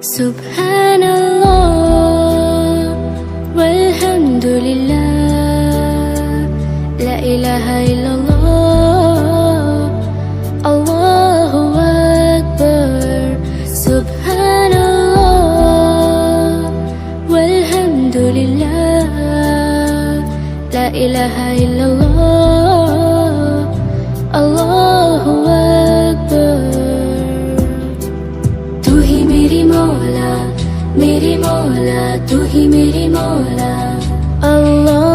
Subhanallah walhamdulillah, la ilaha illallah, Allahu Akbar. Subhanallah walhamdulillah, la ilaha illallah, Allahu Akbar. तू ही मेरी मौला, तू ही मेरी मौला, अल्लाह